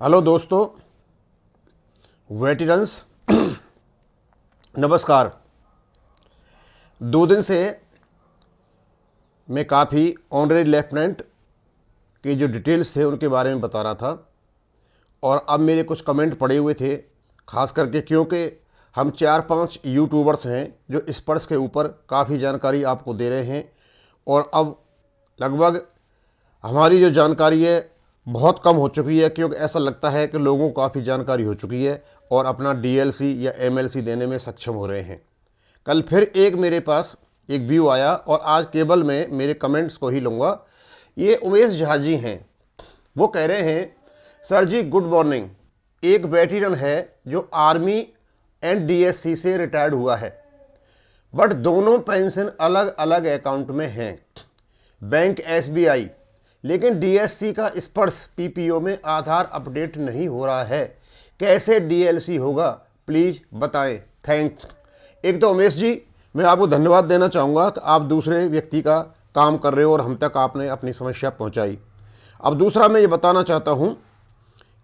Hello दोस्तों, veterans, नमस्कार। 2 दिन से मैं काफ़ी ऑनरेरी लेफ्टिनेंट के जो डिटेल्स थे उनके बारे में बता रहा था और अब मेरे कुछ कमेंट पड़े हुए थे, खास करके क्योंकि हम 4-5 यूट्यूबर्स हैं जो स्पर्श के ऊपर काफ़ी जानकारी आपको दे रहे हैं और अब लगभग हमारी जो जानकारी है बहुत कम हो चुकी है, क्योंकि ऐसा लगता है कि लोगों को काफ़ी जानकारी हो चुकी है और अपना डीएलसी या एमएलसी देने में सक्षम हो रहे हैं। कल फिर एक मेरे पास एक व्यू आया और आज केवल मैं मेरे कमेंट्स को ही लूँगा। ये उमेश झा जी हैं, वो कह रहे हैं, सर जी गुड मॉर्निंग। एक वेटरन है जो आर्मी एंड डीएससी से रिटायर्ड हुआ है, बट दोनों पेंशन अलग अलग अकाउंट में हैं, बैंक एसबीआई, लेकिन डीएससी का स्पर्श पीपीओ में आधार अपडेट नहीं हो रहा है। कैसे डीएलसी होगा, प्लीज़ बताएं, थैंक्स। एक तो उमेश जी, मैं आपको धन्यवाद देना चाहूँगा कि आप दूसरे व्यक्ति का काम कर रहे हो और हम तक आपने अपनी समस्या पहुँचाई। अब दूसरा मैं ये बताना चाहता हूँ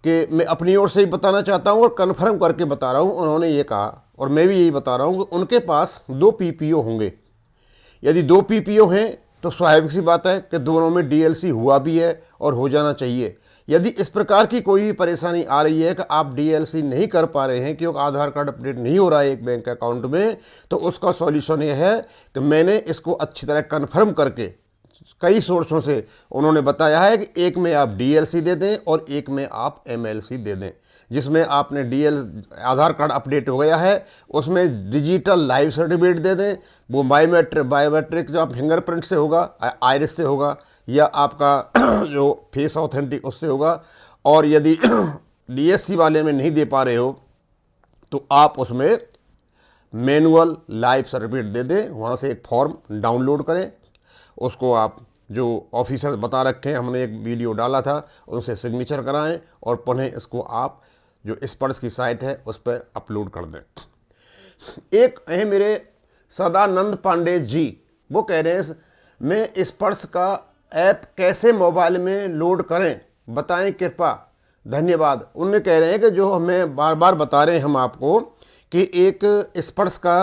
कि मैं अपनी ओर से ही बताना चाहता हूँ और कन्फर्म करके बता रहा हूँ। उन्होंने ये कहा और मैं भी यही बता रहा हूँ कि उनके पास 2 पीपीओ होंगे। यदि 2 पीपीओ हैं तो स्वाभाविक सी बात है कि दोनों में डीएलसी हुआ भी है और हो जाना चाहिए। यदि इस प्रकार की कोई भी परेशानी आ रही है कि आप डीएलसी नहीं कर पा रहे हैं क्योंकि आधार कार्ड अपडेट नहीं हो रहा है एक बैंक अकाउंट में, तो उसका सॉल्यूशन ये है कि मैंने इसको अच्छी तरह कन्फर्म करके कई सोर्सों से उन्होंने बताया है कि एक में आप डीएलसी दे दें और एक में आप एमएलसी दे दें। जिसमें आपने आधार कार्ड अपडेट हो गया है उसमें डिजिटल लाइव सर्टिफिकेट दे दें। वो बायोमेट्रिक जो आप फिंगरप्रिंट से होगा, आइरिस से होगा या आपका जो फेस ऑथेंटिक उससे होगा। और यदि डीएससी वाले में नहीं दे पा रहे हो तो आप उसमें मैनुअल लाइव सर्टिफिकेट दे दें, वहाँ से एक फॉर्म डाउनलोड करें, उसको आप जो ऑफिसर बता रखे हैं, हमने एक वीडियो डाला था, उनसे सिग्नेचर कराएं और पुनः इसको आप जो स्पर्श की साइट है उस पर अपलोड कर दें। एक है मेरे सदानंद पांडे जी, वो कह रहे हैं मैं स्पर्श का ऐप कैसे मोबाइल में लोड करें, बताएं कृपया, धन्यवाद। उन्हें कह रहे हैं कि जो हमें बार बार बता रहे हैं हम आपको कि एक स्पर्श का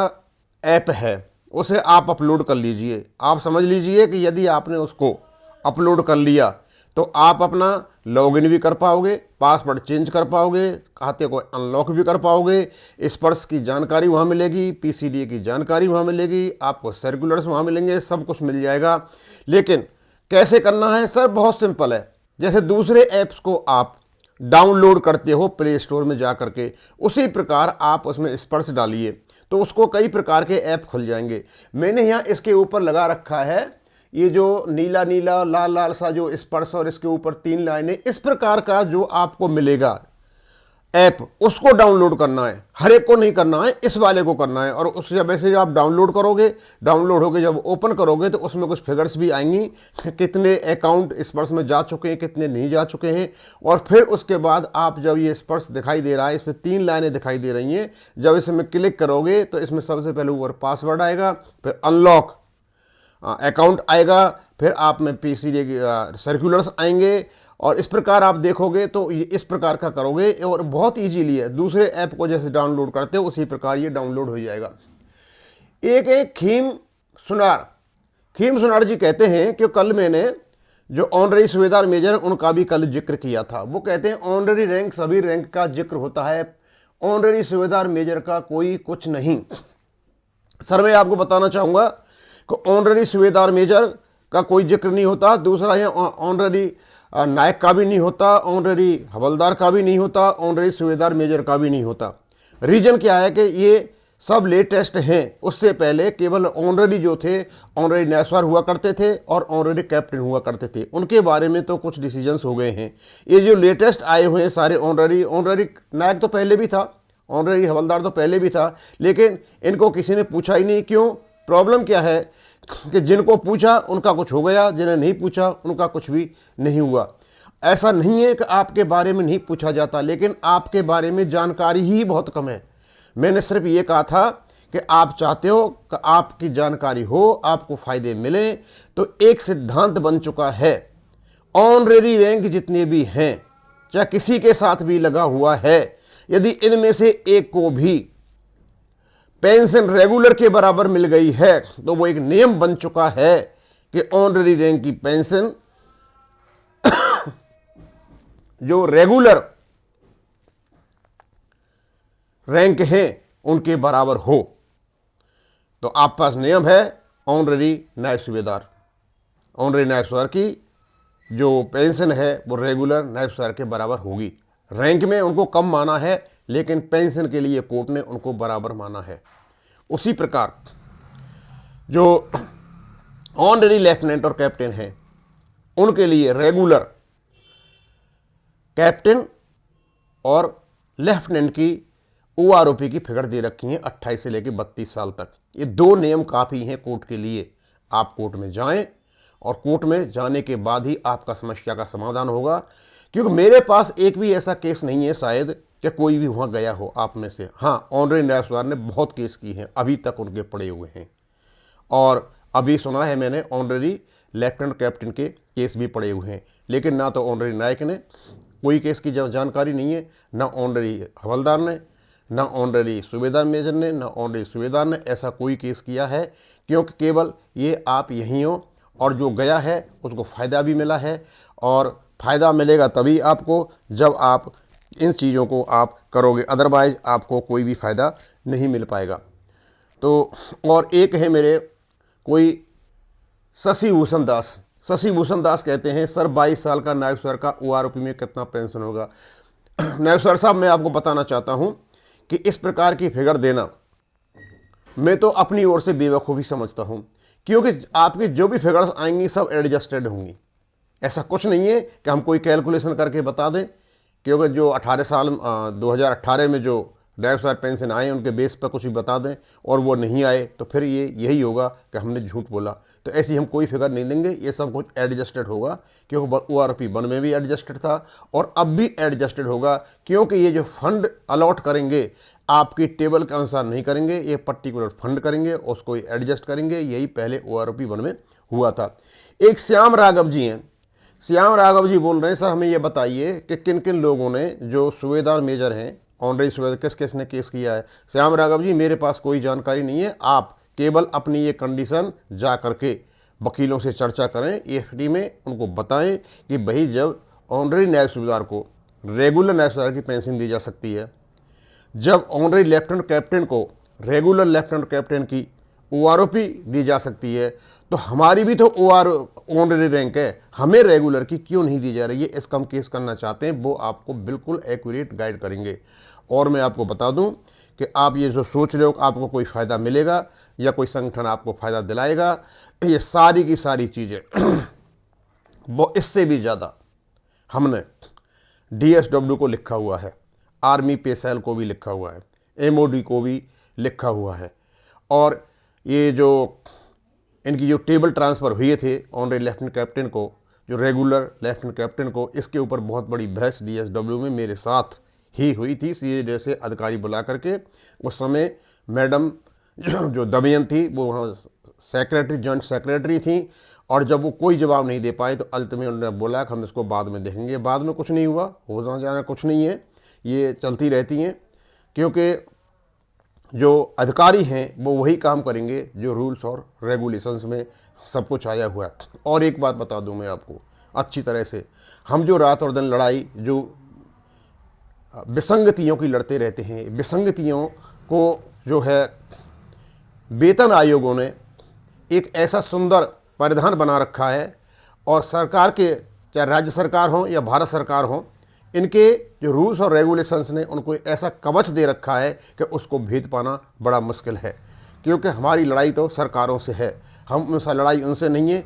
ऐप है, उसे आप अपलोड कर लीजिए। आप समझ लीजिए कि यदि आपने उसको अपलोड कर लिया तो आप अपना लॉगिन भी कर पाओगे, पासवर्ड चेंज कर पाओगे, खाते को अनलॉक भी कर पाओगे, स्पर्श की जानकारी वहाँ मिलेगी, पीसीडी की जानकारी वहाँ मिलेगी, आपको सर्कुलर्स वहाँ मिलेंगे, सब कुछ मिल जाएगा। लेकिन कैसे करना है सर, बहुत सिंपल है। जैसे दूसरे ऐप्स को आप डाउनलोड करते हो प्ले स्टोर में जा करके, उसी प्रकार आप उसमें स्पर्श डालिए तो उसको कई प्रकार के ऐप खुल जाएंगे। मैंने यहाँ इसके ऊपर लगा रखा है ये जो नीला नीला लाल लाल सा जो स्पर्श और इसके ऊपर 3 लाइनें, इस प्रकार का जो आपको मिलेगा ऐप, उसको डाउनलोड करना है। हर एक को नहीं करना है, इस वाले को करना है। और उस जब से आप डाउनलोड करोगे, डाउनलोड होकर जब ओपन करोगे तो उसमें कुछ फिगर्स भी आएंगी, कितने अकाउंट स्पर्श में जा चुके हैं, कितने नहीं जा चुके हैं। और फिर उसके बाद आप जब ये स्पर्श दिखाई दे रहा है, इसमें 3 लाइनें दिखाई दे रही हैं, जब इसमें क्लिक करोगे तो इसमें सबसे पहले ऊपर पासवर्ड आएगा, फिर अनलॉक अकाउंट आएगा, फिर आप में पीसीडी सर्कुलर्स आएंगे। और इस प्रकार आप देखोगे तो ये इस प्रकार का करोगे और बहुत इजीली है। दूसरे ऐप को जैसे डाउनलोड करते हो उसी प्रकार ये डाउनलोड हो जाएगा। एक खीम सुनार जी कहते हैं कि कल मैंने जो ऑनररी सूबेदार मेजर उनका भी कल जिक्र किया था। वो कहते हैं ऑनररी रैंक सभी रैंक का जिक्र होता है, ऑनररी सूबेदार मेजर का कोई कुछ नहीं। सर मैं आपको बताना चाहूँगा कि ऑनररी सूबेदार मेजर का कोई जिक्र नहीं होता। दूसरा है ऑनररी नायक का भी नहीं होता, ऑनररी हवलदार का भी नहीं होता, ऑनररी सूबेदार मेजर का भी नहीं होता। रीजन क्या है कि ये सब लेटेस्ट हैं। उससे पहले केवल ऑनररी जो थे, ऑनररी नेसवार हुआ करते थे और ऑनररी कैप्टन हुआ करते थे। उनके बारे में तो कुछ डिसीजंस हो गए हैं। ये जो लेटेस्ट आए हुए हैं सारे ऑनररी नायक तो पहले भी था, ऑनररी हवलदार तो पहले भी था, लेकिन इनको किसी ने पूछा ही नहीं। क्यों? प्रॉब्लम क्या है कि जिनको पूछा उनका कुछ हो गया, जिन्हें नहीं पूछा उनका कुछ भी नहीं हुआ। ऐसा नहीं है कि आपके बारे में नहीं पूछा जाता, लेकिन आपके बारे में जानकारी ही बहुत कम है। मैंने सिर्फ ये कहा था कि आप चाहते हो कि आपकी जानकारी हो, आपको फ़ायदे मिले, तो एक सिद्धांत बन चुका है। ऑनरेरी रैंक जितने भी हैं, चाहे किसी के साथ भी लगा हुआ है, यदि इनमें से एक को भी पेंशन रेगुलर के बराबर मिल गई है तो वो एक नियम बन चुका है कि ऑनररी रैंक की पेंशन जो रेगुलर रैंक है उनके बराबर हो। तो आप पास नियम है ऑनररी नायब सूबेदार, ऑनररी नायब सूबेदार की जो पेंशन है वो रेगुलर नायब सूबेदार के बराबर होगी। रैंक में उनको कम माना है लेकिन पेंशन के लिए कोर्ट ने उनको बराबर माना है। उसी प्रकार जो ऑनररी लेफ्टिनेंट और कैप्टन हैं उनके लिए रेगुलर कैप्टन और लेफ्टिनेंट की OROP की फिगर दे रखी है 28 से लेकर 32 साल तक। ये दो नियम काफ़ी हैं कोर्ट के लिए। आप कोर्ट में जाएं और कोर्ट में जाने के बाद ही आपका समस्या का समाधान होगा, क्योंकि मेरे पास एक भी ऐसा केस नहीं है शायद कि कोई भी वहाँ गया हो आप में से। हाँ, ऑनररी नायब सूबेदार ने बहुत केस की हैं, अभी तक उनके पड़े हुए हैं। और अभी सुना है मैंने ऑनररी लेफ्टिनेंट कैप्टन के केस भी पड़े हुए हैं, लेकिन ना तो ऑनररी नायक ने कोई केस की जानकारी नहीं है, ना ऑनररी हवलदार ने, ना ऑनररी सूबेदार मेजर ने, ना ऑनररी सूबेदार ने ऐसा कोई केस किया है, क्योंकि केवल ये आप यहीं हो और जो गया है उसको फ़ायदा भी मिला है। और फ़ायदा मिलेगा तभी आपको जब आप इन चीज़ों को आप करोगे, अदरवाइज आपको कोई भी फ़ायदा नहीं मिल पाएगा। तो और एक है मेरे कोई शशि भूषण दास, शशि भूषण दास कहते हैं सर 22 साल का नायब सूबेदार का OROP में कितना पेंशन होगा। नायब सूबेदार साहब, मैं आपको बताना चाहता हूं कि इस प्रकार की फिगर देना मैं तो अपनी ओर से बेवकूफ़ी समझता हूं, क्योंकि आपकी जो भी फिगर्स आएंगी सब एडजस्टेड होंगी। ऐसा कुछ नहीं है कि हम कोई कैलकुलेशन करके बता दें, क्योंकि जो 18 साल 2018 में जो नायब सूबेदार पेंशन आए उनके बेस पर कुछ भी बता दें और वो नहीं आए तो फिर ये यही होगा कि हमने झूठ बोला। तो ऐसी हम कोई फिगर नहीं देंगे, ये सब कुछ एडजस्टेड होगा, क्योंकि OROP 1 में भी एडजस्टेड था और अब भी एडजस्टेड होगा, क्योंकि ये जो फंड अलॉट करेंगे आपकी टेबल के अनुसार नहीं करेंगे, ये पर्टिकुलर फंड करेंगे, उसको एडजस्ट करेंगे। यही पहले OROP 1 में हुआ था। एक श्याम राघव जी हैं, श्याम राघव जी बोल रहे हैं सर हमें ये बताइए कि किन किन लोगों ने जो सूबेदार मेजर हैं ऑनररी सूबेदार किस किस ने केस किया है। श्याम राघव जी, मेरे पास कोई जानकारी नहीं है, आप केवल अपनी ये कंडीशन जा करके वकीलों से चर्चा करें, AFD में उनको बताएं कि भाई जब ऑनररी नायब सूबेदार को रेगुलर नायब सूबेदार की पेंशन दी जा सकती है, जब ऑनररी लेफ्टिनेंट कैप्टन को रेगुलर लेफ्टिनेंट कैप्टन की OROP दी जा सकती है, तो हमारी भी तो ऑनररी रैंक है, हमें रेगुलर की क्यों नहीं दी जा रही है। इसका हम केस करना चाहते हैं, वो आपको बिल्कुल एक्यूरेट गाइड करेंगे। और मैं आपको बता दूं कि आप ये जो सोच रहे हो कि आपको कोई फ़ायदा मिलेगा या कोई संगठन आपको फ़ायदा दिलाएगा, ये सारी की सारी चीज़ें वो इससे भी ज़्यादा हमने DSW को लिखा हुआ है, आर्मी पेसेल को भी लिखा हुआ है, MOD को भी लिखा हुआ है। और ये जो इनकी जो टेबल ट्रांसफ़र हुए थे ऑनररी लेफ्टिनेंट कैप्टन को, जो रेगुलर लेफ्टिनेंट कैप्टन को, इसके ऊपर बहुत बड़ी बहस DSW में मेरे साथ ही हुई थी। CA जैसे अधिकारी बुला करके, उस समय मैडम जो दमयंती थी वो वहाँ सेक्रेटरी, जॉइंट सेक्रेटरी थी, और जब वो कोई जवाब नहीं दे पाए तो अल्टीमेट उन्होंने बोला कि हम इसको बाद में देखेंगे। बाद में कुछ नहीं हुआ, हो जाना कुछ नहीं है, ये चलती रहती हैं, क्योंकि जो अधिकारी हैं वो वही काम करेंगे जो रूल्स और रेगुलेशंस में सब कुछ आया हुआ है। और एक बात बता दूं मैं आपको अच्छी तरह से, हम जो रात और दिन लड़ाई जो विसंगतियों की लड़ते रहते हैं, विसंगतियों को जो है वेतन आयोगों ने एक ऐसा सुंदर परिधान बना रखा है, और सरकार के चाहे राज्य सरकार हो या भारत सरकार हो, इनके जो रूल्स और रेगुलेशंस ने उनको ऐसा कवच दे रखा है कि उसको भेद पाना बड़ा मुश्किल है। क्योंकि हमारी लड़ाई तो सरकारों से है, हम उनसे लड़ाई उनसे नहीं है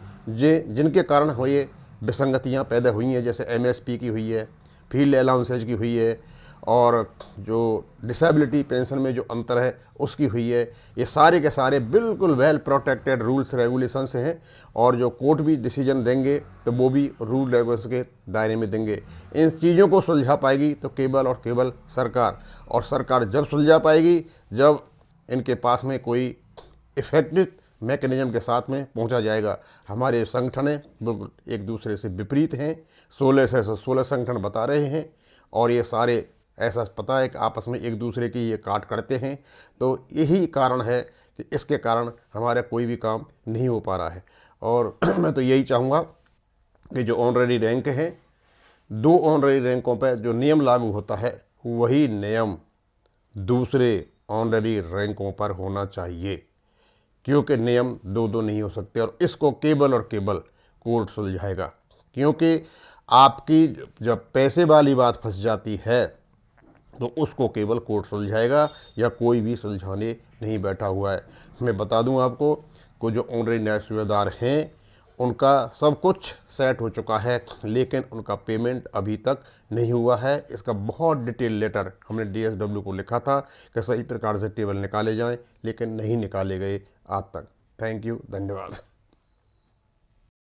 जिनके कारण हो ये विसंगतियाँ पैदा हुई हैं, जैसे MSP की हुई है, फील्ड अलाउंसेज की हुई है, और जो डिसेबिलिटी पेंशन में जो अंतर है उसकी हुई है। ये सारे के सारे बिल्कुल वेल प्रोटेक्टेड रूल्स रेगुलेशंस हैं, और जो कोर्ट भी डिसीजन देंगे तो वो भी रूल रेगुलेशन के दायरे में देंगे। इन चीज़ों को सुलझा पाएगी तो केवल और केवल सरकार, और सरकार जब सुलझा पाएगी जब इनके पास में कोई इफेक्टिव मैकेनिज्म के साथ में पहुंचा जाएगा। हमारे संगठन बिल्कुल एक दूसरे से विपरीत हैं, 16 से 16 संगठन बता रहे हैं और ये सारे ऐसा पता है कि आपस में एक दूसरे की ये काट करते हैं। तो यही कारण है कि इसके कारण हमारा कोई भी काम नहीं हो पा रहा है। और मैं तो यही चाहूँगा कि जो ऑनररी रैंक हैं, 2 ऑनररी रैंकों पर जो नियम लागू होता है वही नियम दूसरे ऑनररी रैंकों पर होना चाहिए, क्योंकि नियम 2-2 नहीं हो सकते और इसको केवल और केवल कोर्ट सुलझाएगा। क्योंकि आपकी जब पैसे वाली बात फंस जाती है तो उसको केवल कोर्ट सुलझाएगा या कोई भी सुलझाने नहीं बैठा हुआ है। मैं बता दूं आपको कि जो ऑनररी न्याय सेवादार हैं उनका सब कुछ सेट हो चुका है, लेकिन उनका पेमेंट अभी तक नहीं हुआ है। इसका बहुत डिटेल लेटर हमने DSW को लिखा था कि सही प्रकार से टेबल निकाले जाएं, लेकिन नहीं निकाले गए आज तक। थैंक यू, धन्यवाद।